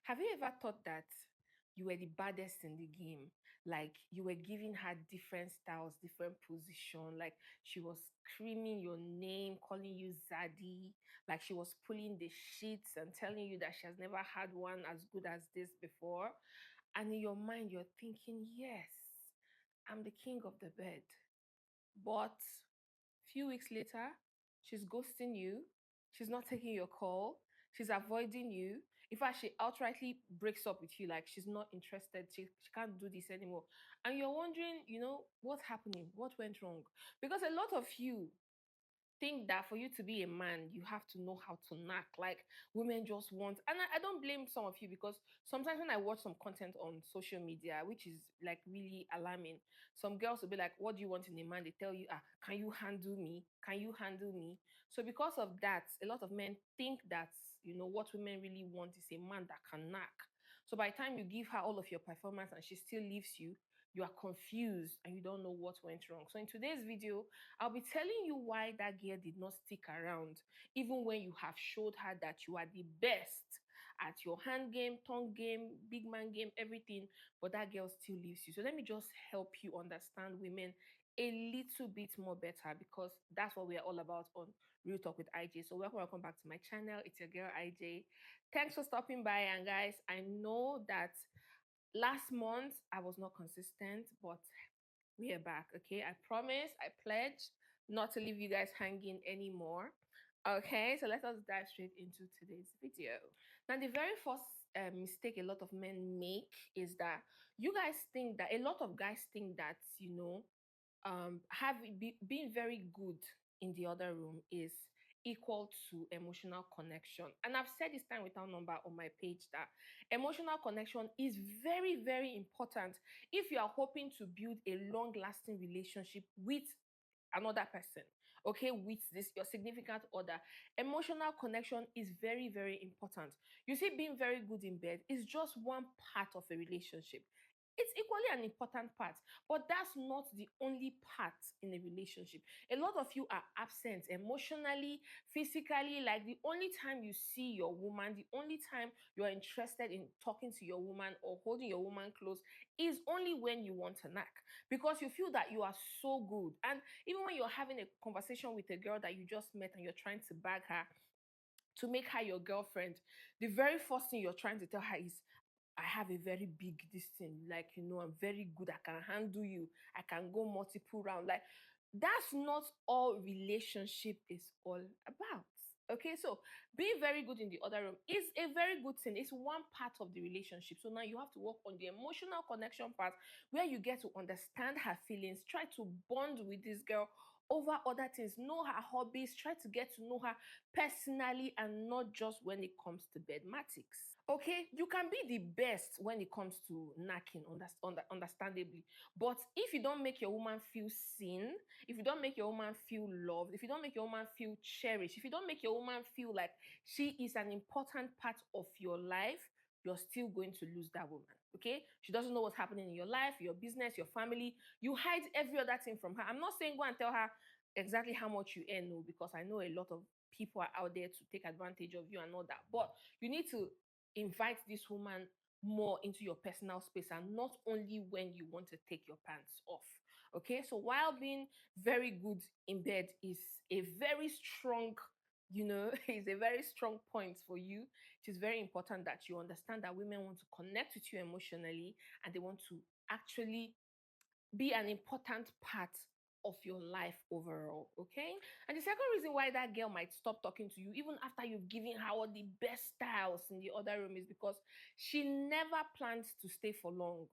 Have you ever thought that you were the baddest in the game? Like you were giving her different styles, different position. Like she was screaming your name, calling you Zaddy. Like she was pulling the sheets and telling you that she has never had one as good as this before. And in your mind, you're thinking, yes, I'm the king of the bed. But few weeks later, she's ghosting you. She's not taking your call. She's avoiding you. In fact, she outrightly breaks up with you. Like she's not interested. She can't do this anymore. And you're wondering, what's happening? What went wrong? Because a lot of you think that for you to be a man, you have to know how to knack. Like women just want, and I don't blame some of you because sometimes when I watch some content on social media, which is like really alarming, some girls will be like, "What do you want in a man?" They tell you, can you handle me? Can you handle me? So because of that, a lot of men think that what women really want is a man that can knack. So by the time you give her all of your performance and she still leaves you, you are confused and you don't know what went wrong. So in today's video, I'll be telling you why that girl did not stick around, even when you have showed her that you are the best at your hand game, tongue game, big man game, everything, but that girl still leaves you. So let me just help you understand women a little bit more better because that's what we are all about on Real Talk with IJ. So welcome back to my channel. It's your girl IJ. Thanks for stopping by. And guys, I know that last month I was not consistent, but we are back. Okay, I promise, I pledge not to leave you guys hanging anymore. Okay, so let us dive straight into today's video. Now, the very first mistake a lot of men make is that you guys think that a lot of guys think that being very good in the other room is equal to emotional connection. And I've said this time without number on my page that emotional connection is very, very important if you are hoping to build a long lasting relationship with another person, okay, with this your significant other. Emotional connection is very, very important. You see, being very good in bed is just one part of a relationship. It's equally an important part, but that's not the only part in a relationship. A lot of you are absent emotionally, physically. Like the only time you see your woman, the only time you are interested in talking to your woman or holding your woman close is only when you want to knack because you feel that you are so good. And even when you're having a conversation with a girl that you just met and you're trying to bag her to make her your girlfriend, the very first thing you're trying to tell her is, I have a very big this thing. Like, I'm very good. I can handle you. I can go multiple rounds. Like, that's not all relationship is all about. Okay, so being very good in the other room is a very good thing. It's one part of the relationship. So now you have to work on the emotional connection part where you get to understand her feelings, try to bond with this girl over other things, know her hobbies, try to get to know her personally and not just when it comes to bedmatics. Okay, you can be the best when it comes to knacking, understandably. But if you don't make your woman feel seen, if you don't make your woman feel loved, if you don't make your woman feel cherished, if you don't make your woman feel like she is an important part of your life, you're still going to lose that woman. Okay, she doesn't know what's happening in your life, your business, your family. You hide every other thing from her. I'm not saying go and tell her exactly how much you earn, no, because I know a lot of people are out there to take advantage of you and all that. But you need to invite this woman more into your personal space and not only when you want to take your pants off. Okay, so while being very good in bed is a very strong, is a very strong point for you, it is very important that you understand that women want to connect with you emotionally and they want to actually be an important part of your life overall, okay? And the second reason why that girl might stop talking to you, even after you've given her all the best styles in the other room, is because she never plans to stay for long.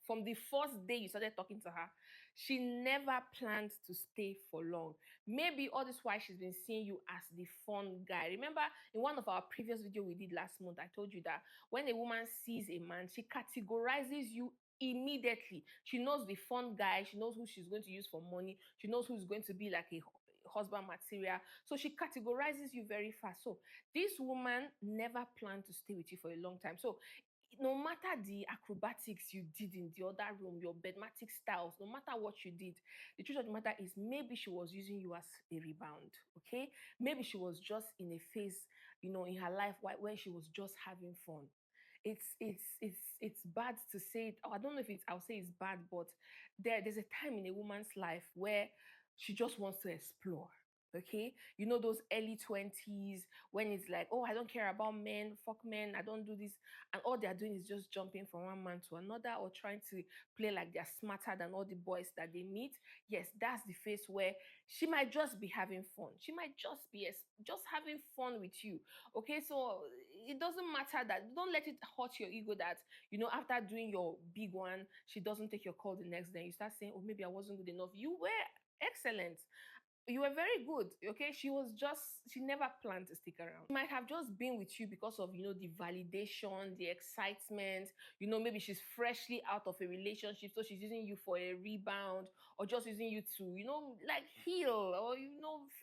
From the first day you started talking to her, she never planned to stay for long. Maybe all this while she's been seeing you as the fun guy. Remember, in one of our previous video we did last month, I told you that when a woman sees a man, she categorizes you immediately. She knows the fun guy, she knows who she's going to use for money, she knows who's going to be like a husband material. So she categorizes you very fast. So this woman never planned to stay with you for a long time. So no matter the acrobatics you did in the other room, your bedmatic styles, no matter what you did, the truth of the matter is maybe she was using you as a rebound, okay? Maybe she was just in a phase, in her life when she was just having fun. it's bad to say it. Or I don't know if it's I'll say it's bad, but there's a time in a woman's life where she just wants to explore. Okay, you know those early 20s when it's like, oh, I don't care about men, fuck men, I don't do this, and all they're doing is just jumping from one man to another or trying to play like they're smarter than all the boys that they meet. Yes, that's the phase where she might just be having fun. She might just be just having fun with you. Okay, so it doesn't matter that, don't let it hurt your ego that, after doing your big one, she doesn't take your call the next day. You start saying, oh, maybe I wasn't good enough. You were excellent, you were very good. Okay, she never planned to stick around. She might have just been with you because of the validation, the excitement. Maybe she's freshly out of a relationship, so she's using you for a rebound, or just using you to like heal, or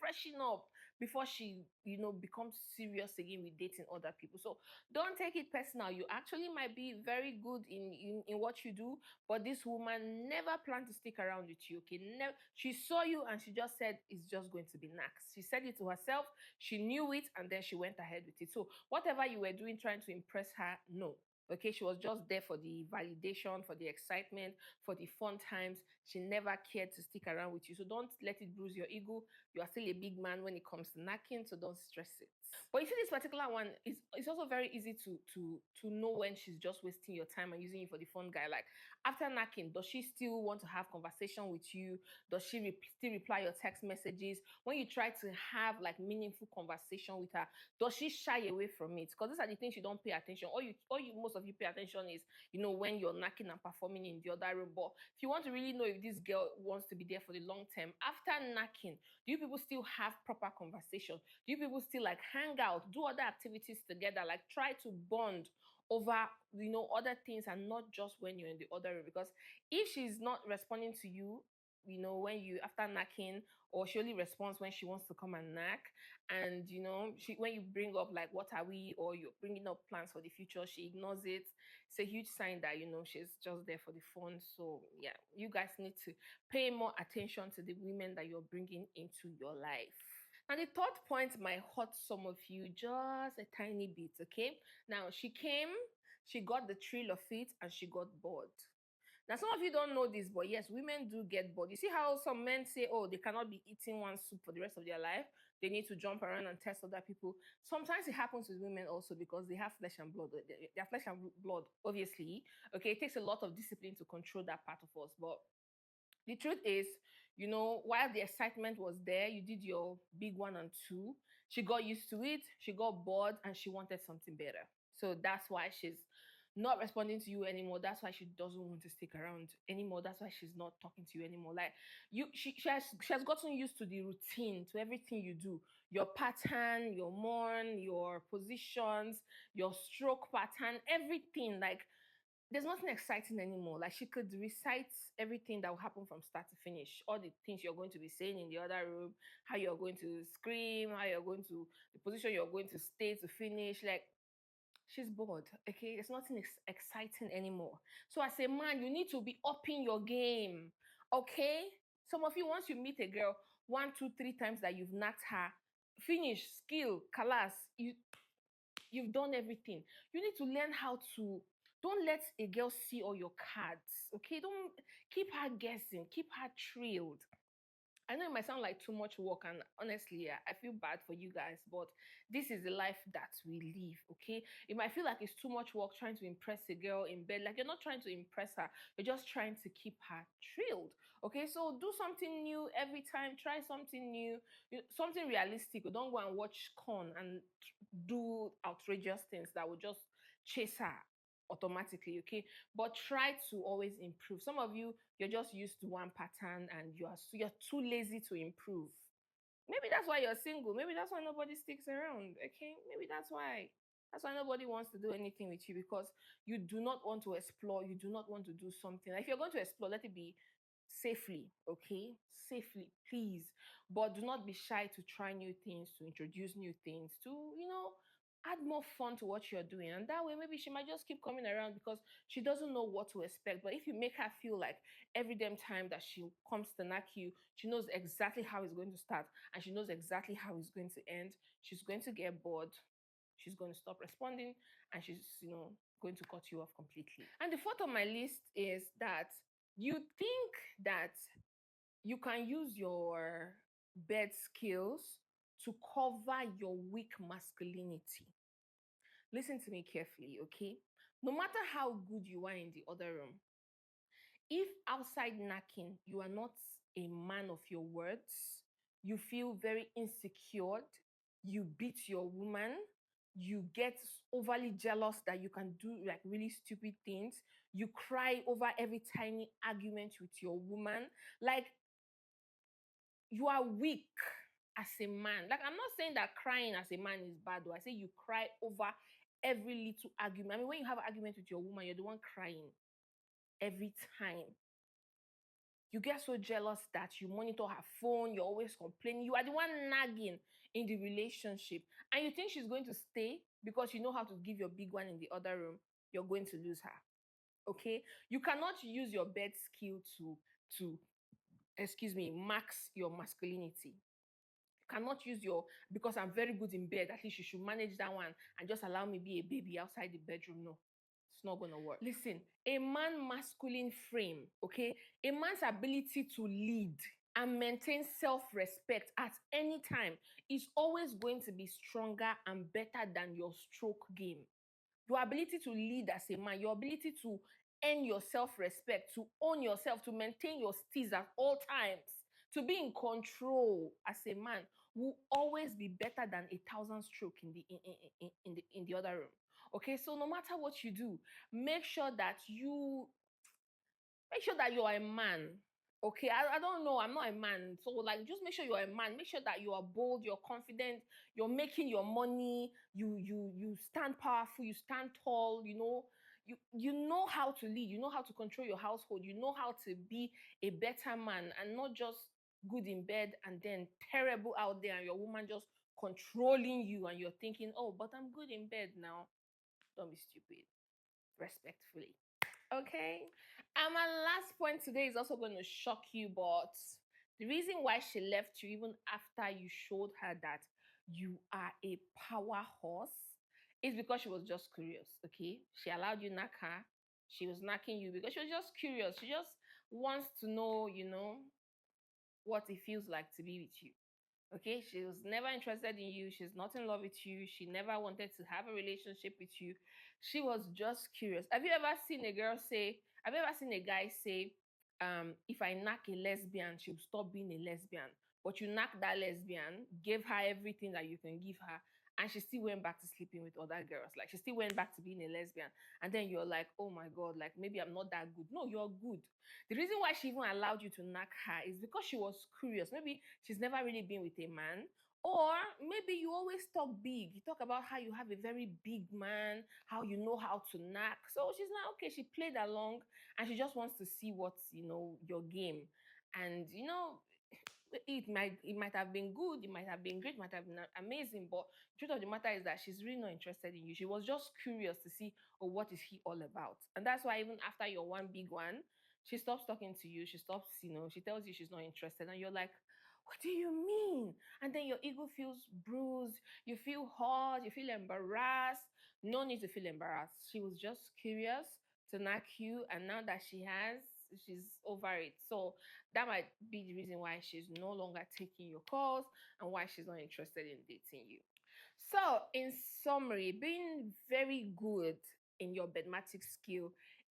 freshen up before she becomes serious again with dating other people. So don't take it personal. You actually might be very good in what you do, but this woman never planned to stick around with you. Okay, never. She saw you and she just said it's just going to be next. She said it to herself. She knew it, and then she went ahead with it. So whatever you were doing trying to impress her, no. Okay, she was just there for the validation, for the excitement, for the fun times. She never cared to stick around with you. So don't let it bruise your ego. You are still a big man when it comes to knacking, so don't stress it. But you see, this particular one is it's also very easy to know when she's just wasting your time and using you for the fun guy. Like after knacking, does she still want to have conversation with you? Does she still reply your text messages? When you try to have like meaningful conversation with her, does she shy away from it? Because these are the things you don't pay attention. All you most of you pay attention is when you're knacking and performing in the other room. But if you want to really know if this girl wants to be there for the long term, after knacking, do you people still have proper conversation? Do you people still like hang out, do other activities together, like try to bond over other things, and not just when you're in the other room? Because if she's not responding to you, when you after knacking, or she only responds when she wants to come and knack, and when you bring up like what are we, or you're bringing up plans for the future, she ignores it. It's a huge sign that she's just there for the fun. So yeah, you guys need to pay more attention to the women that you're bringing into your life. And the third point might hurt some of you just a tiny bit, okay? Now, she came, she got the thrill of it, and she got bored. Now, some of you don't know this, but yes, women do get bored. You see how some men say, oh, they cannot be eating one soup for the rest of their life. They need to jump around and test other people. Sometimes it happens with women also because they have flesh and blood. They have flesh and blood, obviously. Okay, it takes a lot of discipline to control that part of us. But the truth is, while the excitement was there, you did your big one and two. She got used to it, she got bored, and she wanted something better. So that's why she's not responding to you anymore. That's why she doesn't want to stick around anymore. That's why she's not talking to you anymore. Like she has gotten used to the routine, to everything you do. Your pattern, your mourn, your positions, your stroke pattern, everything. Like there's nothing exciting anymore. Like she could recite everything that will happen from start to finish, all the things you're going to be saying in the other room, how you're going to scream, how you're going to, the position you're going to stay to finish. Like she's bored. Okay, there's nothing exciting anymore. So as a man, you need to be upping your game. Okay, some of you, once you meet a girl one, two, three times that you've knocked her, finish, skill, kalas, you've done everything. You need to learn how to, don't let a girl see all your cards. Okay, don't keep her guessing, keep her thrilled. I know it might sound like too much work, and honestly, I feel bad for you guys, but this is the life that we live, okay? It might feel like it's too much work trying to impress a girl in bed. Like you're not trying to impress her, you're just trying to keep her thrilled, okay? So do something new every time, try something new, something realistic. Don't go and watch Con and do outrageous things that will just chase her automatically, okay? But try to always improve. Some of you, you're just used to one pattern and you're too lazy to improve. Maybe that's why you're single. Maybe that's why nobody sticks around, okay? Maybe that's why. That's why nobody wants to do anything with you, because you do not want to explore. You do not want to do something. Like if you're going to explore, let it be safely, okay? Safely, please. But do not be shy to try new things, to introduce new things, to, add more fun to what you're doing. And that way, maybe she might just keep coming around because she doesn't know what to expect. But if you make her feel like every damn time that she comes to knock you, she knows exactly how it's going to start and she knows exactly how it's going to end, she's going to get bored she's going to stop responding, and she's, going to cut you off completely. And the fourth on my list is that you think that you can use your bed skills to cover your weak masculinity. Listen to me carefully, okay? No matter how good you are in the other room, if outside knacking you are not a man of your words, you feel very insecure, you beat your woman, you get overly jealous that you can do like really stupid things, you cry over every tiny argument with your woman, like you are weak as a man. Like, I'm not saying that crying as a man is bad, though. I say you cry over every little argument. I mean, when you have an argument with your woman, you're the one crying every time. You get so jealous that you monitor her phone, you're always complaining. You are the one nagging in the relationship. And you think she's going to stay because you know how to give your big one in the other room. You're going to lose her. Okay? You cannot use your bed skill to max your masculinity. You cannot use because I'm very good in bed, at least you should manage that one and just allow me be a baby outside the bedroom. No, it's not going to work. Listen, a man masculine frame, okay, a man's ability to lead and maintain self-respect at any time is always going to be stronger and better than your stroke game. Your ability to lead as a man, your ability to earn your self-respect, to own yourself, to maintain your steez at all times, to be in control as a man will always be better than 1,000 stroke in the other room. Okay, so no matter what you do, make sure that you are a man. Okay, I don't know, I'm not a man, so like just make sure you're a man. Make sure that you are bold, you're confident, you're making your money, you stand powerful, you stand tall, you know how to lead, you know how to control your household, you know how to be a better man, and not just good in bed and then terrible out there, and your woman just controlling you, and you're thinking, oh, but I'm good in bed now. Don't be stupid. Respectfully. Okay. And my last point today is also going to shock you, but the reason why she left you even after you showed her that you are a power horse is because she was just curious. Okay. She allowed you knock her. She was knocking you because she was just curious. She just wants to know, what it feels like to be with you. Okay, she was never interested in you. She's not in love with you. She never wanted to have a relationship with you. She was just curious. Have you ever seen a guy say, if I knock a lesbian, she'll stop being a lesbian? But you knock that lesbian, gave her everything that you can give her, and she still went back to sleeping with other girls. Like, she still went back to being a lesbian. And then you're like, oh my God, like maybe I'm not that good. No, you're good. The reason why she even allowed you to knock her is because she was curious. Maybe she's never really been with a man. Or maybe you always talk big. You talk about how you have a very big man, how you know how to knock. So she's like, okay, she played along and she just wants to see what's, your game. And, it might have been good, it might have been great, it might have been amazing, but the truth of the matter is that she's really not interested in you. She was just curious to see, oh, what is he all about? And that's why even after your one big one, she stops talking to you. She stops, she tells you she's not interested, and you're like, what do you mean? And then your ego feels bruised, you feel hurt, you feel embarrassed. No need to feel embarrassed. She was just curious to knock you, and now that she's over it. So that might be the reason why she's no longer taking your calls and why she's not interested in dating you. So, in summary, being very good in your bedmatic skill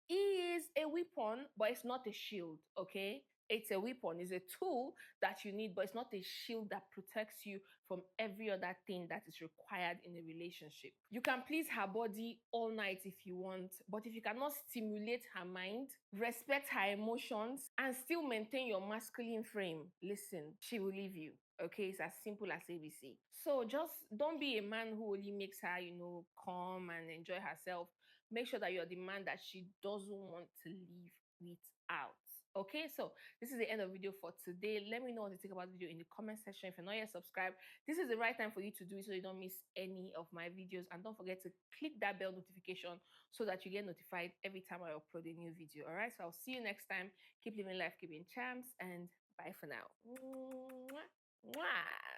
is a weapon, but it's not a shield, okay? It's a weapon, it's a tool that you need, but it's not a shield that protects you from every other thing that is required in a relationship. You can please her body all night if you want, but if you cannot stimulate her mind, respect her emotions, and still maintain your masculine frame, listen, she will leave you. Okay, it's as simple as ABC. So just don't be a man who only makes her, calm and enjoy herself. Make sure that you're the man that she doesn't want to leave without. Okay, so this is the end of the video for today. Let me know what you think about the video in the comment section. If you're not yet subscribed, this is the right time for you to do it so you don't miss any of my videos. And don't forget to click that bell notification so that you get notified every time I upload a new video. All right, so I'll see you next time. Keep living life, keeping charms, and bye for now. Mwah. Mwah.